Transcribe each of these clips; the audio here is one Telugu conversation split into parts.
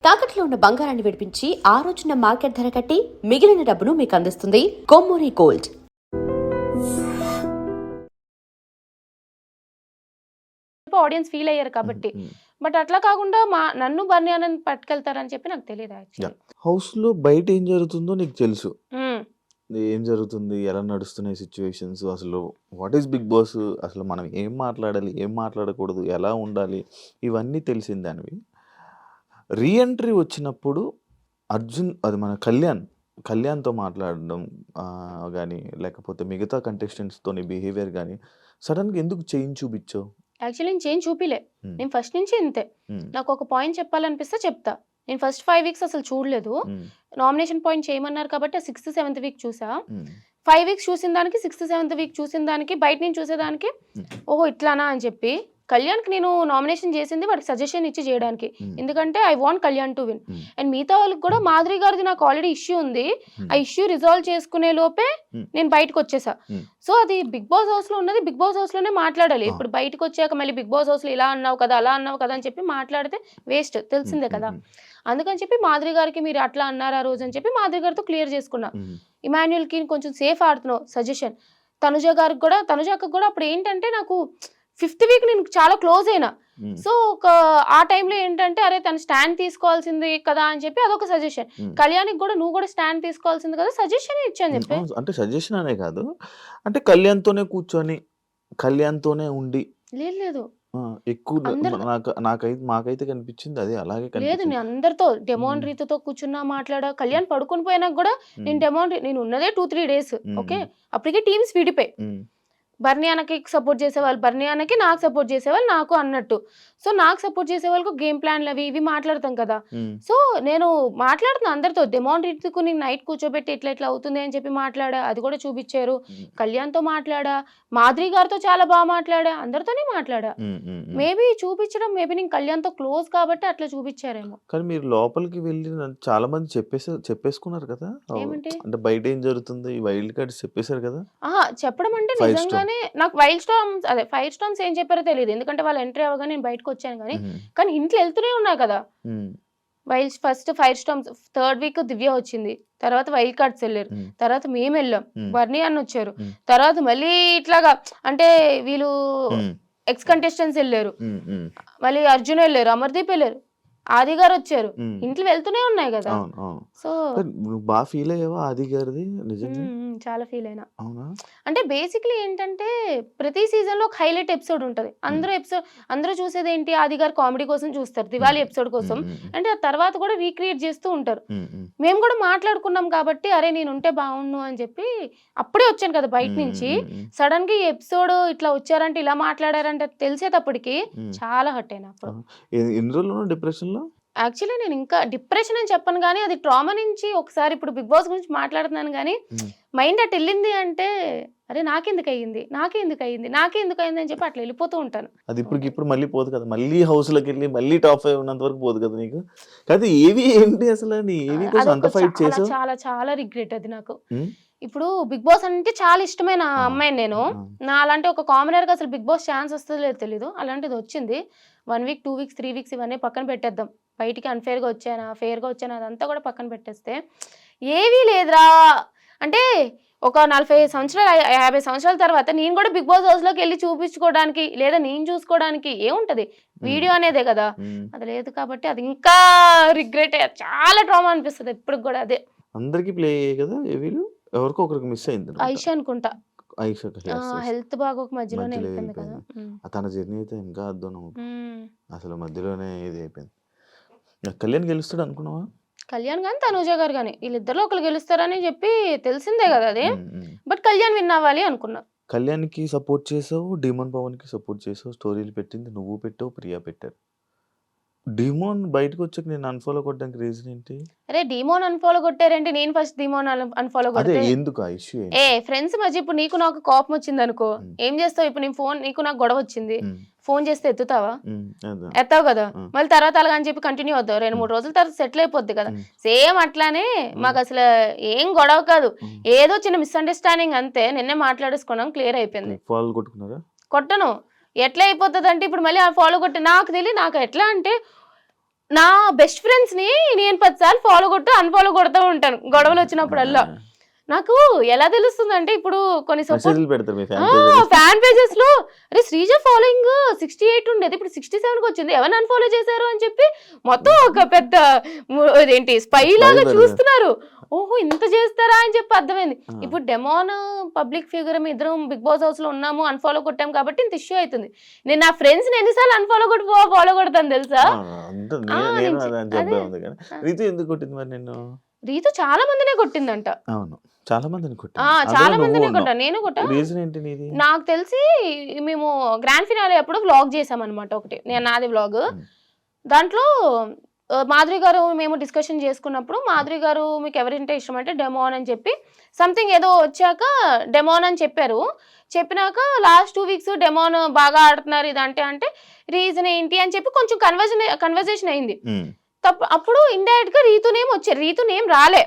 తాకట్లో ఉన్న బంగారాన్ని విడిపించి ఆ రోజున మార్కెట్ ధర కట్టి మిగిలిన డబ్బును మీకు అందిస్తుంది కొమ్మూరి గోల్డ్. ఆడియన్స్ ఫీల్ అయ్యారు కాబట్టి. బట్ అట్లా కాకుండా నన్ను బర్నీ అని పట్టుకెళ్తారని చెప్పి నాకు తెలియదు యాక్చువల్లీ. హౌస్ లో బయట ఏం జరుగుతుందో నీకు తెలుసు. ఏం జరుగుతుంది, ఎలా నడుస్తున్నాయి సిచ్యువేషన్స్, అసలు వాట్ ఈస్ బిగ్ బాస్, అసలు మనం ఏం మాట్లాడాలి, ఏం మాట్లాడకూడదు, ఎలా ఉండాలి, ఇవన్నీ తెలిసిందానివి. రీఎంట్రీ వచ్చినప్పుడు అర్జున్, అది మన కళ్యాణ్తో మాట్లాడడం కానీ, లేకపోతే మిగతా కంటెస్టెంట్స్తో బిహేవియర్ కానీ సడన్గా ఎందుకు చేంజ్ చూపించావు? యాక్చువల్లీ నేను చేంజ్ చూపిలే. నేను ఫస్ట్ నుంచి ఇంతే. నాకు ఒక పాయింట్ చెప్పాలనిపిస్తే చెప్తా. నేను ఫస్ట్ 5 వీక్స్ అసలు చూడలేదు. నామినేషన్ పాయింట్ చేయమన్నారు కాబట్టి 6th 7th వీక్ చూసా. 5 వీక్స్ చూసిన దానికి 6th 7th వీక్ చూసిన దానికి బయట నుంచి చూసేదానికి ఓహో ఇట్లానా అని చెప్పి కళ్యాణ్కి నేను నామినేషన్ చేసింది వాడికి సజెషన్ ఇచ్చి చేయడానికి. ఎందుకంటే I want Kalyan to win. And మిగతా వాళ్ళకి కూడా మాధురి గారిది నాకు ఆల్రెడీ ఇష్యూ ఉంది. ఆ ఇష్యూ రిజాల్వ్ చేసుకునే లోపే నేను బయటకు వచ్చేసా. సో అది బిగ్ బాస్ హౌస్ లో ఉన్నది బిగ్ బాస్ హౌస్ లోనే మాట్లాడాలి. ఇప్పుడు బయటకు వచ్చాక మళ్ళీ బిగ్ బాస్ హౌస్ లో ఇలా అన్నావు కదా అలా అన్నావు కదా అని చెప్పి మాట్లాడితే వేస్ట్, తెలిసిందే కదా. అందుకని చెప్పి మాధురి గారికి మీరు అట్లా అన్నారు ఆ రోజు అని చెప్పి మాధురి గారితో క్లియర్ చేసుకున్నా. ఇమాన్యుల్ కి కొంచెం సేఫ్ ఆడుతున్నావు సజెషన్. తనుజాకి కూడా అప్పుడు ఏంటంటే నాకు 5th వీక్ నేను చాలా క్లోజ్ అయినా. సో ఆ టైంలో ఏంటంటే అరే తను స్టాండ్ తీసుకోవాల్సింది కదా అని చెప్పి అదొక సజెషన్. కళ్యాణ్కి కూడా నువ్వు కూడా స్టాండ్ తీసుకోవాల్సింది కదా సజెషన్ ఇచ్చాను చెప్పి. అంటే సజెషన్ అనే కాదు, అంటే కళ్యాణ్తోనే కూర్చొని కళ్యాణ్తోనే ఉండి లేదు ఎక్కువ మాకైతే కనిపించింది అదే. అలాగే లేదు, నేను అందరితో డెమోన్ రీతితో కూర్చున్నా మాట్లాడా. కళ్యాణ్ పడుకుని పోయినాక కూడా నేను ఉన్నదే 2-3 డేస్. ఓకే, అప్పటికే టీమ్స్ విడిపోయి బర్నియానకి సపోర్ట్ చేసేవాళ్ళు బర్నియానకి, నాకు సపోర్ట్ చేసేవాళ్ళు నాకు అన్నట్టు. సో నాకు సపోర్ట్ చేసే వాళ్ళకు గేమ్ ప్లాన్లు అవి ఇవి మాట్లాడతాం కదా. సో నేను మాట్లాడుతున్నా అందరితో. డెమోన్ రీతికు నేను నైట్ కూర్చోబెట్టి ఇట్లా ఇట్లా అవుతుంది అని చెప్పి మాట్లాడా, అది కూడా చూపించారు. కళ్యాణ్తో మాట్లాడా, మాధురి గారితో చాలా బాగా మాట్లాడా, అందరితోనే మాట్లాడా. మేబీ చూపించడం మేబీ నేను కళ్యాణ్తో క్లోజ్ కాబట్టి అట్లా చూపించారేమో. కానీ మీరు లోపలికి వెళ్ళి చాలా మంది చెప్పేసుకున్నారు కదా, ఏమంటే అంటే బయట ఏం జరుగుతుంది వైల్డ్ కార్డ్స్ చెప్పేశారు కదా. చెప్పడం అంటే నిజంగానే నాకు ఫైర్ స్టార్మ్స్ ఏం చెప్పారో తెలియదు. ఎందుకంటే వాళ్ళు ఎంట్రీ అవ్వగానే నేను బయటకు వచ్చాను కానీ ఇంట్లో వెళ్తూనే ఉన్నా కదా. First fire storms 3rd week Divya వచ్చింది, తర్వాత వైల్డ్ కార్డ్స్ వెళ్ళారు, తర్వాత మేము వెళ్ళాం, బర్నీ అన్న వచ్చారు, తర్వాత మళ్ళీ ఇట్లాగా అంటే వీళ్ళు ఎక్స్ కంటెస్టెంట్స్ వెళ్ళారు, మళ్ళీ అర్జున్ వెళ్ళారు, అమర్దీప్ వెళ్ళారు, ఆది గారు వచ్చారు, ఇంట్లో వెళ్తూనే ఉన్నాయి కదా. సో బాగా ఫీల్ అయ్యావా ఆది గారిది? నిజంగా చాలా ఫీల్ అయినా. అంటే బేసిక్లీ ఏంటంటే ప్రతి సీజన్ లో ఒక హైలైట్ ఎపిసోడ్ ఉంటది. అందరూ చూసేది ఏంటి, ఆది గారు కామెడీ కోసం చూస్తారు, దివాళీ ఎపిసోడ్ కోసం. అంటే ఆ తర్వాత కూడా రీక్రియేట్ చేస్తూ ఉంటారు. మేము కూడా మాట్లాడుకున్నాం కాబట్టి అరే నేను ఉంటే బాగుండు అని చెప్పి అప్పుడే వచ్చాను కదా బయట నుంచి. సడన్ గా ఈ ఎపిసోడ్ ఇట్లా వచ్చారంటే ఇలా మాట్లాడారంటే తెలిసేటప్పటికి చాలా హర్ట్ అయినా. అప్పుడు ఎన్ని రోజులు డిప్రెషన్ లో? యాక్చువల్లీ నేను ఇంకా డిప్రెషన్ అని చెప్పను కానీ అది ట్రామా నుంచి ఒకసారి ఇప్పుడు బిగ్ బాస్ గురించి మాట్లాడుతున్నాను కానీ మైండ్ అటు వెళ్ళింది అంటే అరే నాకెందుకు అయ్యింది అని చెప్పి అట్లా వెళ్ళిపోతూ ఉంటాను. అది ఇప్పుడు మళ్ళీ పోదు కదా, మళ్ళీ హౌస్ లోకి వెళ్ళి మళ్ళీ టాప్ 5 ఉన్నంత వరకు పోదు కదా నీకు. కాదు ఏవి ఏంటి అసలు చాలా చాలా రిగ్రెట్ అది నాకు. ఇప్పుడు బిగ్ బాస్ అంటే చాలా ఇష్టమైన అమ్మాయి నేను. నా అలాంటి ఒక కామనర్ గా అసలు బిగ్ బాస్ ఛాన్స్ వస్తుందో లేదో తెలీదు, అలాంటిది వచ్చింది. 1 వీక్ 2 వీక్స్ 3 వీక్స్ ఇవన్నీ పక్కన పెట్టేద్దాం. బయటికి అన్ఫేర్గా వచ్చానా ఫేర్గా వచ్చానా అదంతా కూడా పక్కన పెట్టేస్తే ఏవీ లేదురా. అంటే ఒక 40 సంవత్సరాలు 50 సంవత్సరాల తర్వాత నేను కూడా బిగ్ బాస్ హౌస్ లోకి వెళ్ళి చూపించుకోవడానికి లేదా నేను చూసుకోవడానికి ఏముంటది, వీడియో అనేదే కదా. అది లేదు కాబట్టి అది ఇంకా రిగ్రెట్ చాలా ట్రామా అనిపిస్తుంది ఇప్పుడు కూడా. అదే అందరికి ప్లే అయ్యాయి కదా, ఎవరికో ఒకరికి మిస్ అయింది. ఐషా అనుకుంటా, హెల్త్ బాగోక మధ్యలోనే అయిపోయింది కదా. తన జర్నీ అయితే ఇంకా అద్దునం, అసలు మధ్యలోనే ఇది అయిపోయింది. కళ్యాణ్ గెలుస్తాడు అనుకున్నావా? కళ్యాణ్ కానీ తనూజ గారు కానీ వీళ్ళిద్దరు ఒకరు గెలుస్తారని చెప్పి తెలిసిందే కదా అది. బట్ కళ్యాణ్ విన్ అవ్వాలి అనుకున్నా. కళ్యాణ్కి సపోర్ట్ చేసావు, డీమన్ పవన్ కి సపోర్ట్ చేసావు, స్టోరీలు పెట్టింది నువ్వు పెట్టావు, ప్రియా పెట్టారు. డిమోన్ బయటకు వచ్చాక నేను అన్ఫాలో కొట్టడానికి రీజన్ ఏంటి? అరే డిమోన్ అన్ఫాలో కొట్టారంటే నేను ఫస్ట్ డిమోన్ అన్ఫాలో కొట్టే ఎందుకు ఆ ఇష్యూ? ఫ్రెండ్స్ మధ్య ఇప్పుడు నీకు నాకు కోపం వచ్చింది అనుకో, ఏం చేస్తావు? ఇప్పుడు నీ ఫోన్ నీకు నాకు గొడవ వచ్చింది, ఫోన్ చేస్తే ఎత్తుతావా? ఎత్తావు కదా. మళ్ళీ తర్వాత అలాగ అని చెప్పి కంటిన్యూ అవుతావు, 2-3 రోజుల తర్వాత సెటిల్ అయిపోద్ది కదా. సేమ్ అట్లానే మాకు అసలు ఏం గొడవ కాదు, ఏదో చిన్న మిస్అండర్స్టాండింగ్ అంతే. నిన్నే మాట్లాడేసుకున్నాం, క్లియర్ అయిపోయింది. కొట్టను. ఎట్లా అయిపోతుంది అంటే ఇప్పుడు మళ్ళీ ఫాలో కొట్టి నాకు తెలియదు. నాకు ఎట్లా అంటే నా బెస్ట్ ఫ్రెండ్స్ ని నేను 10 సార్లు ఫాలో కొట్టు అన్ఫాలో కొడుతూ ఉంటాను గొడవలు వచ్చినప్పుడల్లా. నాకు ఎలా తెలుస్తుంది అంటే ఇప్పుడు కొన్ని మెసేజ్లు పెడతారు మీ ఫ్యాన్ పేజెస్. ఫ్యాన్ పేజెస్ లో అరే శ్రీజ ఫాలోయింగ్ 68 ఉండేది ఇప్పుడు 67 కి వచ్చింది, ఎవరిని అన్ఫాలో చేశారు అని చెప్పి మొత్తం ఒక పెద్ద ఏంటి స్పై లాగా చూస్తున్నారు. ఓహో ఇంత చేస్తారా అని చెప్పి అర్థమైంది. ఇప్పుడు డెమోన్ పబ్లిక్ ఫిగర్ ఇద్దరం బిగ్ బాస్ హౌస్ లో ఉన్నాము, అన్ఫాలో కొట్టాం కాబట్టి ఇంత ఇష్యూ అవుతుంది. నేను నా ఫ్రెండ్స్ ని ఎన్నిసార్లు అన్ఫాలో కొట్టి ఫాలో కొడతాను తెలుసా? రీతు ఎందుకు కొట్టింది మరి నిన్ను? రీతు చాలా మందినే కొట్టిందంట. అవును చాలా మందిని చాలా మందినే కొట్టా, నేను కొట్టా. రీజన్ ఏంటి నీది? నాకు తెలిసి మేము గ్రాండ్ ఫినాలే అప్పుడు వ్లాగ్ చేసాం అనమాట ఒకటి, నాది వ్లాగ్. దాంట్లో మాధురి గారు మేము డిస్కషన్ చేసుకున్నప్పుడు మాధురి గారు మీకు ఎవరింటే ఇష్టం అంటే డెమోన్ అని చెప్పి సంథింగ్ ఏదో వచ్చాక డెమోన్ అని చెప్పారు. చెప్పినాక లాస్ట్ 2 వీక్స్ డెమోన్ బాగా ఆడుతున్నారు ఇదంటే అంటే రీజన్ ఏంటి అని చెప్పి కొంచెం కన్వర్జేషన్ అయింది. అప్పుడు ఇండైరెక్ట్ గా రీతు నేమ్ వచ్చారు, రీతు నేమ్ రాలే,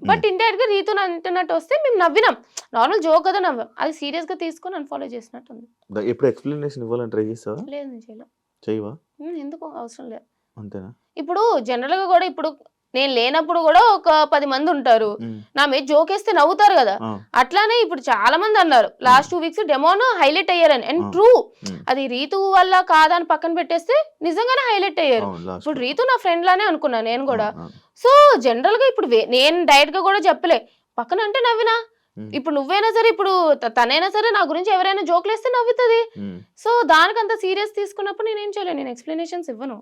బట్ ఇండైరెక్ట్ గా రీతు అంటున్నట్టు వస్తే మేము నవ్వినాం. నార్మల్ జోక్ కదా నవ్వాం, అది సీరియస్ గా తీసుకొని అన్ఫాలో చేసినట్టు ఉంది. ఇప్పుడు ఎక్స్ప్లెనేషన్ ఇవ్వాలని ట్రై చేస్తావా? లేదు నేను చేయలే. చేయవా? ఎందుకు అవసరం లేదు. అంతేనా? ఇప్పుడు జనరల్ గా కూడా ఇప్పుడు నేను లేనప్పుడు కూడా ఒక 10 మంది ఉంటారు, నా మీద జోక్ వేస్తే నవ్వుతారు కదా. అట్లానే ఇప్పుడు చాలా మంది అన్నారు లాస్ట్ 2 వీక్స్ డెమోన్ హైలైట్ అయ్యారని. అండ్ ట్రూ, అది రీతు వల్ల కాదని పక్కన పెట్టేస్తే నిజంగానే హైలైట్ అయ్యారు. ఇప్పుడు రీతు నా ఫ్రెండ్ లానే అనుకున్నా నేను కూడా. సో జనరల్ గా ఇప్పుడు నేను డైరెక్ట్ గా కూడా చెప్పలే, పక్కన అంటే నవ్వినా. ఇప్పుడు నువ్వైనా సరే ఇప్పుడు తనైనా సరే నా గురించి ఎవరైనా జోక్లు వేస్తే నవ్వుతుంది. సో దానికంత సీరియస్ తీసుకున్నప్పుడు నేనేం చేయలేను, నేను ఎక్స్ప్లెనేషన్స్ ఇవ్వను.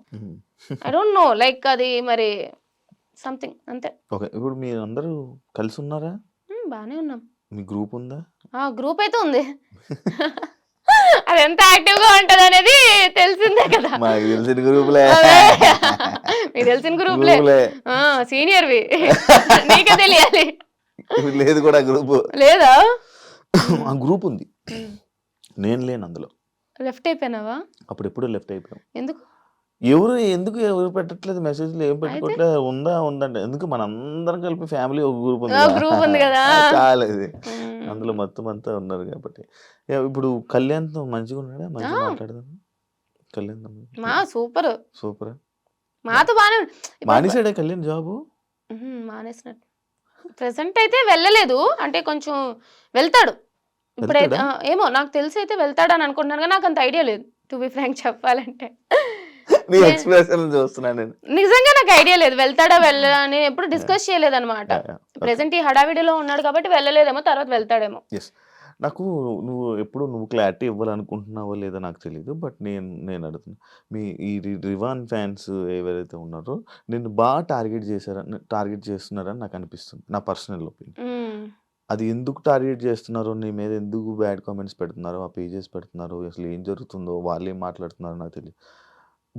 ఐ డోంట్ నో లైక్ అది మరి సంథింగ్ అంతే. ఓకే, ఇప్పుడు మీరు అందరూ కలిసి ఉన్నారా? బానే ఉన్నాం. మీ గ్రూప్ ఉందా? గ్రూప్ అయితే ఉంది. అది ఎంత యాక్టివ్ గా ఉంటది అనేది తెలిసిందే కదా. మాకు తెలిసిన గ్రూప్లే, మీకు తెలిసిన గ్రూప్లే, సీనియర్వి, నీకే తెలియాలి. లేదు కూడా గ్రూప్ లేదా? ఆ గ్రూప్ ఉంది, నేను లేను అందులో. లెఫ్ట్ అయిపోయినావా? అప్పుడు ఎప్పుడు లెఫ్ట్ అయిపోయాం. ఎందుకు ఎవరు పెట్టట్లేదు మెసేజ్లు, ఏం పెట్టుకోవట్లేదు. ఉందంటే ఎందుకు మన అందరం కలిపి ఫ్యామిలీ ఒక గ్రూప్ ఉంది కదా, చాలేదు అందులో మొత్తం అంతా ఉన్నారు కాబట్టి. ఇప్పుడు కళ్యాణ్తో మంచిగా ఉన్నాడా? మంచిగా మాట్లాడదాం. Kalyan super super. మాతో బానే మానేసాడే కళ్యాణ్ జాబు? మానేసినట్టు ప్రెసెంట్ అయితే వెళ్ళలేదు, అంటే కొంచెం వెళ్తాడు ఇప్పుడైతే. ఏమో నాకు తెలిసి అయితే వెళ్తాడు అని అనుకుంటున్నాను, కానీ నాకు అంత ఐడియా లేదు టు బి ఫ్రాంక్ చెప్పాలంటే. నిజంగా నాకు ఐడియా లేదు వెళ్తాడా వెళ్ళని, ఎప్పుడు డిస్కస్ చేయలేదు అనమాట. ప్రెసెంట్ ఈ హడావిడిలో ఉన్నాడు కాబట్టి వెళ్ళలేదేమో, తర్వాత వెళ్తాడేమో. నాకు నువ్వు క్లారిటీ ఇవ్వాలనుకుంటున్నావో లేదో నాకు తెలియదు, బట్ నేను అడుగుతున్నా, మీ ఈ రివాన్ ఫ్యాన్స్ ఎవరైతే ఉన్నారో నిన్ను బాగా టార్గెట్ చేస్తున్నారని నాకు అనిపిస్తుంది, నా పర్సనల్ ఒపీనియన్. అది ఎందుకు టార్గెట్ చేస్తున్నారో, నీ మీద ఎందుకు బ్యాడ్ కామెంట్స్ పెడుతున్నారో, ఆ పేజెస్ పెడుతున్నారో, అసలు ఏం జరుగుతుందో, వాళ్ళు ఏం మాట్లాడుతున్నారో నాకు తెలియదు.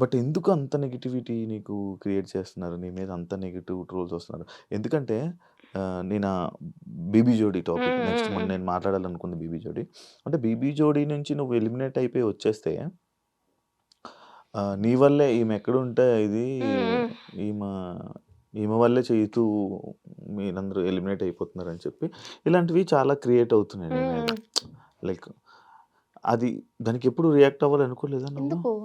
బట్ ఎందుకు అంత నెగిటివిటీ నీకు క్రియేట్ చేస్తున్నారు, నీ మీద అంత నెగిటివ్ ట్రోల్స్ వస్తున్నారు? ఎందుకంటే నేను బీబీ జోడీ టాపిక్ నెక్స్ట్ నేను మాట్లాడాలనుకుంది. బీబీ జోడీ అంటే బీబీ జోడీ నుంచి నువ్వు ఎలిమినేట్ అయిపోయి వచ్చేస్తే నీ వల్లే ఈమె ఎక్కడుంటే ఇది ఈమె వల్లే చేయుతూ మీరందరూ ఎలిమినేట్ అయిపోతున్నారు అని చెప్పి ఇలాంటివి చాలా క్రియేట్ అవుతున్నాయి నీ మీద. లైక్ అది దానికి ఎప్పుడు రియాక్ట్ అవ్వాలి అనుకోలేదా నువ్వు?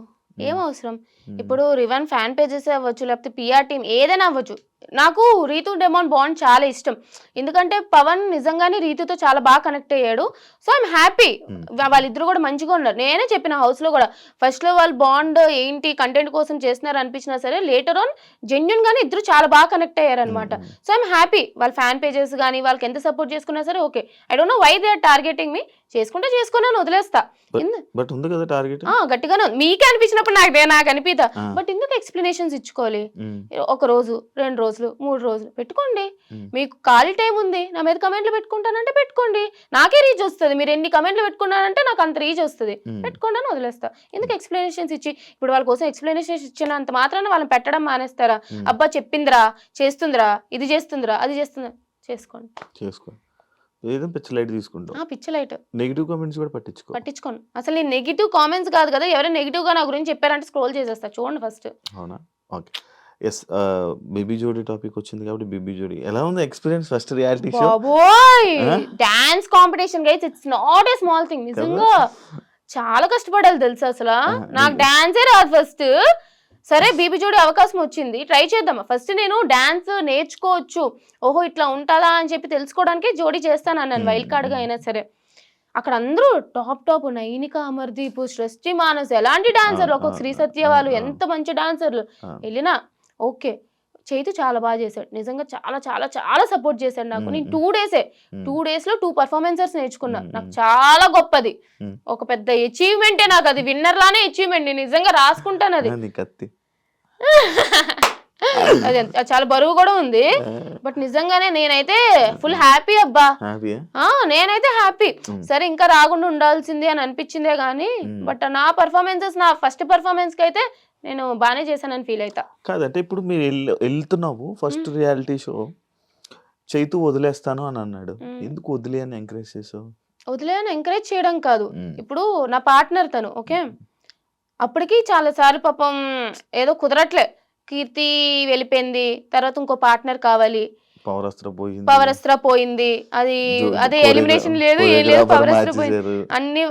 ఏం అవసరం? ఇప్పుడు రివన్ ఫ్యాన్ పేజెస్ అవ్వచ్చు, లేకపోతే పిఆర్ టీమ్ ఏదైనా అవ్వచ్చు. నాకు రీతు డెమోన్ బాండ్ చాలా ఇష్టం, ఎందుకంటే పవన్ నిజంగానే రీతుతో చాలా బాగా కనెక్ట్ అయ్యాడు. సో ఐఎమ్ హ్యాపీ, వాళ్ళిద్దరు కూడా మంచిగా ఉన్నారు. నేనే చెప్పిన హౌస్ లో కూడా, ఫస్ట్ లో వాళ్ళు బాండ్ ఏంటి కంటెంట్ కోసం చేస్తున్నారు అనిపించినా సరే, లేటర్ ఆన్ జెన్యున్ గానే ఇద్దరు చాలా బాగా కనెక్ట్ అయ్యారు అనమాట. సో ఐఎమ్ హ్యాపీ, వాళ్ళ ఫ్యాన్ పేజెస్ కానీ వాళ్ళకి ఎంత సపోర్ట్ చేసుకున్నా సరే okay. I don't know why they are targeting me. చేసుకుంటే చేసుకున్నాను, వదిలేస్తా. గట్టిగానే మీకే అనిపించినప్పుడు నాకు అనిపిదా, బట్ ఎందుకు ఎక్స్ప్లెనేషన్స్ ఇచ్చుకోవాలి? 1 రోజు 2 రోజులు 3 రోజులు పెట్టుకోండి, మీకు ఖాళీ టైం ఉంది. నా మీద కమెంట్లు పెట్టుకుంటానంటే పెట్టుకోండి, నాకే రీచ్ వస్తుంది. మీరు ఎన్ని కమెంట్లు పెట్టుకున్నారంటే నాకు అంత రీచ్ వస్తుంది, పెట్టుకోండి అని వదిలేస్తా. ఎందుకు ఎక్స్ప్లెనేషన్స్ ఇచ్చి, ఇప్పుడు వాళ్ళ కోసం ఎక్స్ప్లెనేషన్స్ ఇచ్చినంత మాత్రాన వాళ్ళని పెట్టడం మానేస్తారా? అబ్బా చెప్పిందిరా, చేస్తుందిరా, ఇది చేస్తుందిరా, అది చేస్తుందిరా, చేసుకోండి. ఏదో పిచ్చ లైట్ తీసుకుంటాం. పిచ్చ లైట్. నెగిటివ్ కామెంట్స్ కూడా పట్టించుకోను. అసలు నేను నెగిటివ్ కామెంట్స్ కాదు కదా, ఎవరైనా నెగిటివ్ గా నా గురించి చెప్పారంటే స్క్రోల్ చేసేస్తా, చూడండి ఫస్ట్. అవునా? ఓకే. ఎస్, బేబీ జోడీ టాపిక్ వచ్చింది కాబట్టి బేబీ జోడీ ఎలా ఉంది ఎక్స్పీరియన్స్? ఫస్ట్ రియాలిటీ షో, బాబోయ్ dance competition guys, it's not a small thing. నిజంగా చాలా కష్టపడాలి తెలుసా. అసలు నాకు డాన్సే రాదు ఫస్ట్. సరే బీబీ జోడి అవకాశం వచ్చింది, ట్రై చేద్దామా. ఫస్ట్ నేను డాన్స్ నేర్చుకోవచ్చు, ఓహో ఇట్లా ఉంటుందా అని చెప్పి తెలుసుకోవడానికి జోడీ చేస్తాను అన్నాను, వైల్డ్ కార్డ్గా అయినా సరే. అక్కడ అందరూ టాప్ నైనిక, అమర్దీప్, సృష్టి మానస్ ఎలాంటి డాన్సర్లు, ఒక్కొక్క శ్రీ సత్య వాళ్ళు ఎంత మంచి డాన్సర్లు. వెళ్ళినా ఓకే, చైతు చాలా బాగా చేశాడు, నిజంగా చాలా చాలా చాలా సపోర్ట్ చేశాడు నాకు. నేను 2 డేసే 2 డేస్లో 2 పర్ఫార్మెన్సెస్ నేర్చుకున్నా. నాకు చాలా గొప్పది, ఒక పెద్ద అచీవ్మెంటే నాకు అది, విన్నర్ లానే అచీవ్మెంట్. నేను నిజంగా రాసుకుంటాను అది. అది చాలా బరువు కూడా ఉంది, బట్ నిజంగానే నేనైతే ఫుల్ హ్యాపీ అబ్బా. నేనైతే హ్యాపీ. సరే ఇంకా రాకుండా ఉండాల్సింది అని అనిపించిందే గానీ, బట్ నా పర్ఫార్మెన్సెస్, నా ఫస్ట్ పర్ఫార్మెన్స్ కి అయితే నేను బానే చేశానని ఫీల్ అవుతా. కాదంటే ఇప్పుడు మీరు వెళ్తున్నావు ఫస్ట్ రియాలిటీ షో, చైతు వదిలేస్తాను అని అన్నాడు, ఎందుకు వదిలే అని ఎంకరేజ్ చేసావు? వదిలే అని ఎంకరేజ్ చేయడం కాదు, ఇప్పుడు నా పార్ట్నర్ తను ఓకే, అప్పటికి చాలా సార్లు పాపం ఏదో కుదరట్లే, కీర్తి వెళ్ళిపోయింది, తర్వాత ఇంకో పార్ట్నర్ కావాలి, పవరస్త్ర పోయింది, అది ఎలిమినేషన్ లేదు ఏం లేదు, పవరస్త్ర పోయింది అన్ని.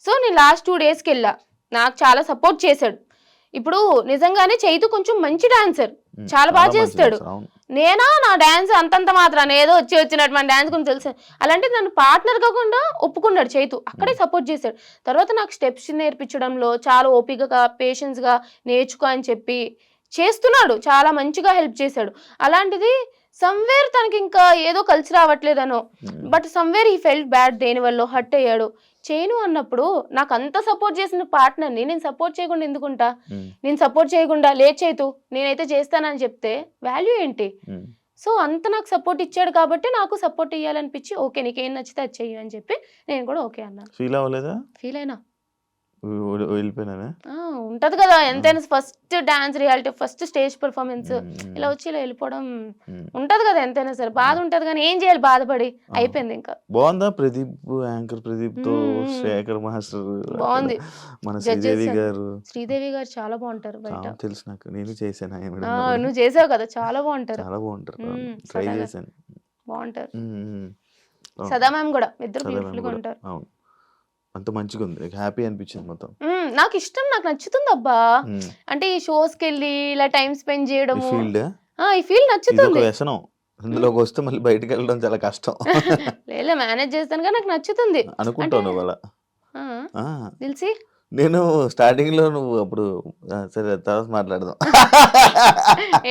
సో నేను లాస్ట్ 2 డేస్కి వెళ్ళా, నాకు చాలా సపోర్ట్ చేశాడు. ఇప్పుడు నిజంగానే చైతు కొంచెం మంచి డాన్సర్, చాలా బాగా చేస్తాడు. నేనా నా డాన్స్ అంతంత మాత్రాన్ని ఏదో వచ్చినట్టు మన డాన్స్ గురించి తెలుసు, అలాంటి నన్ను పార్ట్నర్ కాకుండా ఒప్పుకున్నాడు చైతు, అక్కడే సపోర్ట్ చేశాడు. తర్వాత నాకు స్టెప్స్ నేర్పించడంలో చాలా ఓపికగా పేషెన్స్గా నేర్చుకో అని చెప్పి చేస్తున్నాడు, చాలా మంచిగా హెల్ప్ చేశాడు. అలాంటిది సమ్వేర్ తనకి ఇంకా ఏదో కలిసి రావట్లేదనో, బట్ సమ్వేర్ ఈ ఫెల్ట్ బ్యాడ్, దేనివల్ల హర్ట్ అయ్యాడు. చేయను అన్నప్పుడు నాకు అంత సపోర్ట్ చేసిన పార్ట్నర్ని నేను సపోర్ట్ చేయకుండా ఎందుకుంటా? నేను సపోర్ట్ చేయకుండా లేట్ చేయతూ నేనైతే చేస్తానని చెప్తే వాల్యూ ఏంటి? సో అంత నాకు సపోర్ట్ ఇచ్చాడు కాబట్టి నాకు సపోర్ట్ ఇవ్వాలనిపించి, ఓకే నీకేం నచ్చితే అది చెయ్యి అని చెప్పి నేను కూడా ఓకే అన్నాను. ఫీల్ అవ్వలేదా? ఫీల్ అయినా వెళ్ళిపోయినా ఉంటది కదా ఎంతైనా, first dance reality, first stage performance, ఇలా వచ్చి ఇలా వెళ్ళిపోవడం ఉంటది కదా ఎంతైనా సరే, బాధ ఉంటది కానీ ఏం చేయాలి, బాధపడి అయిపోయింది. ఇంకా బాగుందా ప్రదీప్, యాంకర్ ప్రదీప్ తో శేఖర్ మాస్టర్ బాగుంది, మన శ్రీదేవి గారు చాలా బాగుంటారు బయట, తెలుసు నాకు, నేను చేశాను. నువ్వు చేసావు కదా, చాలా బాగుంటారు, చాలా బాగుంటారు, ట్రై చేశాను, బాగుంటారు. సదా మ్యామ్ కూడా, ఇద్దరు బ్యూటిఫుల్ గా ఉంటారు. అవును, అంత మంచిగా ఉంది, హ్యాపీ అనిపించింది మొత్తం. నాకు ఇష్టం, నాకు నచ్చుతుంది అబ్బా. అంటే ఈ షోస్ కి వెళ్ళి ఇలా టైం స్పెండ్ చేయడం, ఈ ఫీల్డ్ నచ్చుతుంది. వ్యసనం, ఇందులోకి వస్తే మళ్ళీ బయటకు వెళ్ళడం చాలా కష్టం. లేదా మేనేజ్ చేస్తాను కానీ నాకు నచ్చుతుంది అనుకుంటాను వాళ్ళ తెలిసి. నేను స్టార్టింగ్ లో నువ్వు అప్పుడు సరే తర్వాత మాట్లాడదాం.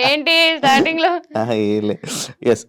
ఏంటి స్టార్టింగ్ లో? ఎస్